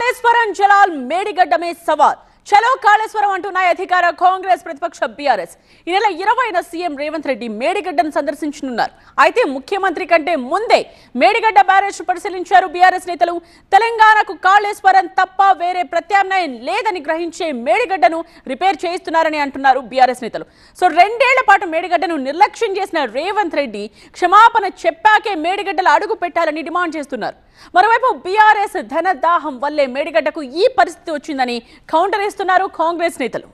కాళేశ్వరం జలాల్ మేడిగడ్డ में सवाल చలో కాళేశ్వరం అంటున్నాయి అధికార కాంగ్రెస్ ప్రతిపక్ష బీఆర్ఎస్ ఈ నెల 20న సీఎం రేవంత్ రెడ్డి మేడిగడ్డను సందర్శించనున్నారు. అయితే ముఖ్యమంత్రి కంటే ముందే మేడిగడ్డ బ్యారేజ్ పరిశీలించారు బీఆర్ఎస్ నేతలు. తెలంగాణకు కాళేశ్వరం తప్ప వేరే ప్రత్యామ్నాయం లేదని గ్రహించే మేడిగడ్డను రిపేర్ చేయిస్తున్నారని అంటున్నారు బీఆర్ఎస్ నేతలు. సో 2 ఏళ్ల పాటు మేడిగడ్డను నిర్లక్ష్యం చేసిన రేవంత్ రెడ్డి క్షమాపణ చెప్పాకే మేడిగడ్డలో అడుగు పెట్టాలని డిమాండ్ చేస్తున్నారు. మరోవైపు బీఆర్ఎస్ ధనదాహం వల్లే మేడిగడ్డకు ఈ పరిస్థితి వచ్చిందని కౌంటర్ ఇస్తున్నారు కాంగ్రెస్ నేతలు.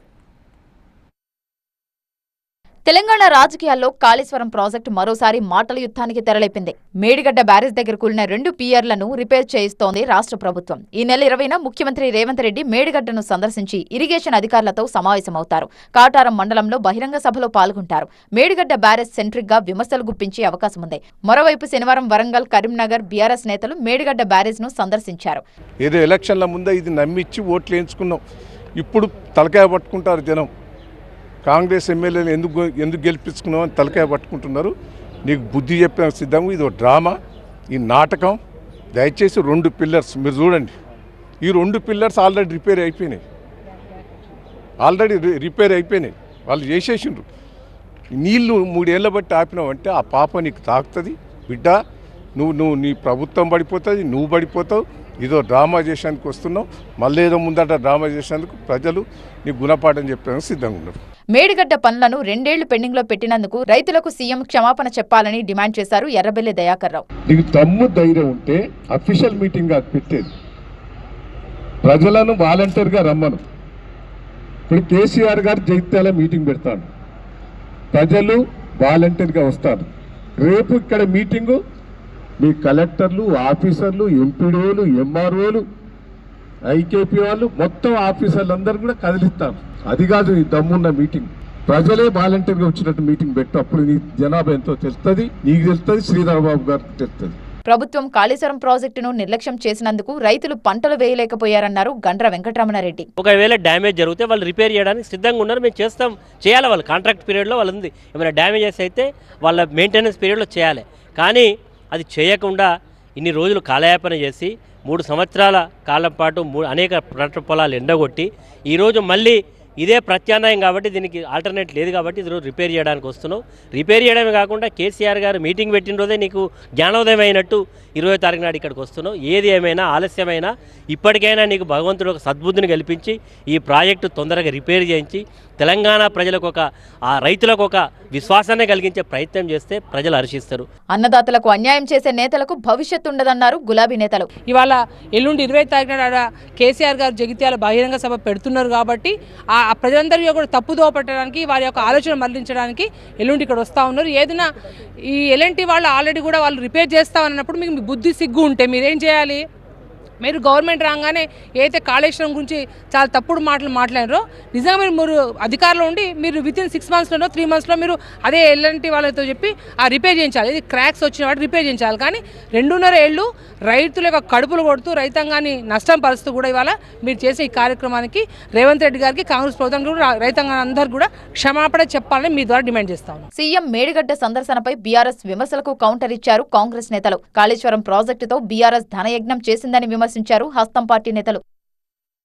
తెలంగాణ రాజకీయాల్లో కాళేశ్వరం ప్రాజెక్టు మరోసారి మాటల యుద్ధానికి తెరలేపింది. మేడిగడ్డ బ్యారేజ్ దగ్గర కూలిన 2 పియర్లను రిపేర్ చేయిస్తోంది రాష్ట్ర ప్రభుత్వం. ఈ నెల 20న ముఖ్యమంత్రి రేవంత్ రెడ్డి మేడిగడ్డను సందర్శించి ఇరిగేషన్ అధికారులతో సమావేశమవుతారు. కాటారం మండలంలో బహిరంగ సభలో పాల్గొంటారు. మేడిగడ్డ బ్యారేజ్ సెంట్రిక్ గా విమర్శలు గుప్పించే అవకాశం ఉంది. మరోవైపు శనివారం వరంగల్, కరీంనగర్ బీఆర్ఎస్ నేతలు మేడిగడ్డ బ్యారేజ్ ను సందర్శించారు. ఏదో ఎలక్షన్ల ముందే ఇది నమ్మిచ్చి ఓట్లు వేయించుకున్నాం, ఇప్పుడు తలకాయ పట్టుకుంటారు జనం. కాంగ్రెస్ ఎమ్మెల్యేలు ఎందుకు గెలిపించుకున్నావు అని తలకాయ పట్టుకుంటున్నారు. నీకు బుద్ధి చెప్పిన సిద్ధంగా ఇది ఒక డ్రామా, ఈ నాటకం. దయచేసి 2 పిల్లర్స్ మీరు చూడండి, ఈ 2 పిల్లర్స్ ఆల్రెడీ రిపేర్ అయిపోయినాయి. వాళ్ళు చేసేసిండ్రు. నీళ్ళు 3 ఏళ్ళ బట్టి ఆపినావంటే ఆ పాప నీకు తాకుతుంది బిడ్డ. నువ్వు నీ ప్రభుత్వం పడిపోతుంది, నువ్వు పడిపోతావు. ఇదో డ్రామా చేసేందుకు వస్తున్నావు, మళ్ళీ ఏదో ముందట డ్రామా చేసేందుకు ప్రజలు నీ గుణపాఠం చెప్పేందుకు సిద్ధంగా ఉన్నారు. మేడిగడ్డ పనులను 2 ఏళ్లు పెండింగ్ లో పెట్టినందుకు రైతులకు సీఎం క్షమాపణ చెప్పాలని డిమాండ్ చేశారు ఎర్రబెల్లి దయాకర్ రావు. నీకు దమ్ము ధైర్యం ఉంటే అఫీషియల్ మీటింగ్ గా పెట్టేది, ప్రజలను వాలంటీర్గా రమ్మను. ఇప్పుడు కేసీఆర్ గారు జగిత్యాల మీటింగ్ పెడతాడు, ప్రజలు వాలంటీర్గా వస్తారు. రేపు ఇక్కడ మీటింగు మీ కలెక్టర్లు, ఆఫీసర్లు, ఎంపీడీఓలు, ఎంఆర్ఓలు, ఐకేపీ వాళ్ళు మొత్తం ఆఫీసర్లందరూ కూడా కదిలిస్తారు. అది కాదు ఈ దమ్మున్న మీటింగ్. ప్రజలే వాలంటీర్గా వచ్చినట్టు మీటింగ్ పెట్టు. అప్పుడు నీ జనాభా ఎంతో తెలుస్తుంది, నీకు తెలుస్తుంది, శ్రీధరబాబు గారికి తెలుస్తుంది. ప్రభుత్వం కాళేశ్వరం ప్రాజెక్టును నిర్లక్ష్యం చేసినందుకు రైతులు పంటలు వేయలేకపోయారన్నారు గండ్ర వెంకటరమణారెడ్డి. ఒకవేళ డ్యామేజ్ జరిగితే వాళ్ళు రిపేర్ చేయడానికి సిద్ధంగా ఉన్నారు. మేము చేయాలి. వాళ్ళు కాంట్రాక్ట్ పీరియడ్లో వాళ్ళు ఉంది. ఏమైనా డ్యామేజెస్ అయితే వాళ్ళ మెయింటెనెన్స్ పీరియడ్లో చేయాలి. కానీ అది చేయకుండా ఇన్ని రోజులు కాలయాపన చేసి 3 సంవత్సరాల కాలం పాటు అనేక పంట పొలాలు ఎండగొట్టి ఈరోజు మళ్ళీ ఇదే ప్రత్యామ్నాయం కాబట్టి దీనికి ఆల్టర్నేట్ లేదు కాబట్టి ఈరోజు రిపేర్ చేయడానికి వస్తున్నావు. రిపేర్ చేయడమే కాకుండా కేసీఆర్ గారు మీటింగ్ పెట్టిన రోజే నీకు జ్ఞానోదయం అయినట్టు 20వ తారీఖు నాడు ఇక్కడికి వస్తున్నావు. ఏది ఏమైనా ఆలస్యమైనా ఇప్పటికైనా నీకు భగవంతుడు ఒక సద్బుద్ధిని కల్పించి ఈ ప్రాజెక్టు తొందరగా రిపేర్ చేయించి తెలంగాణ ప్రజలకు ఆ రైతులకు ఒక విశ్వాసాన్ని కలిగించే ప్రయత్నం చేస్తే ప్రజలు హర్షిస్తారు. అన్నదాతలకు అన్యాయం చేసే నేతలకు భవిష్యత్తు ఉండదన్నారు గులాబీ నేతలు. ఇవాళ ఎల్లుండి 20వ తారీఖు నాడు కేసీఆర్ గారు జగిత్యాల బహిరంగ సభ పెడుతున్నారు కాబట్టి ఆ ప్రజలందరికీ కూడా తప్పుదోవ పట్టడానికి, వారి యొక్క ఆలోచన మళ్లించడానికి ఎల్లుండి ఇక్కడ వస్తూ ఉన్నారు. ఏదైనా ఈ ఎలాంటి వాళ్ళు ఆల్రెడీ కూడా వాళ్ళు రిపేర్ చేస్తామన్నప్పుడు మీకు బుద్ధి సిగ్గు ఉంటే మీరేం చేయాలి? మీరు గవర్నమెంట్ రాగానే ఏదైతే కాళేశ్వరం గురించి చాలా తప్పుడు మాటలు మాట్లాడారో నిజంగా మీరు అధికారంలో ఉండి మీరు వితిన్ 6 మంత్స్లోనో 3 మంత్స్లో మీరు అదే ఎలాంటి వాళ్ళతో చెప్పి ఆ రిపేర్ చేయించాలి. ఇది క్రాక్స్ వచ్చిన వాటి రిపేర్ చేయించాలి. కానీ 2.5 ఏళ్ళు రైతుల యొక్క కడుపులు కొడుతూ రైతాంగాన్ని నష్టం పరుస్తూ కూడా ఇవాళ మీరు చేసే ఈ కార్యక్రమానికి రేవంత్ రెడ్డి గారికి, కాంగ్రెస్ ప్రభుత్వం కూడా, రైతాంగాన్ని అందరూ కూడా క్షమాపణ చెప్పాలని మీ ద్వారా డిమాండ్ చేస్తాం. సీఎం మేడిగడ్డ సందర్శనపై బీఆర్ఎస్ విమర్శలకు కౌంటర్ ఇచ్చారు కాంగ్రెస్ నేతలు. కాళేశ్వరం ప్రాజెక్టుతో బీఆర్ఎస్ ధనయజ్ఞం చేసిందని విమర్శించారు హస్తం పార్టీ నేతలు.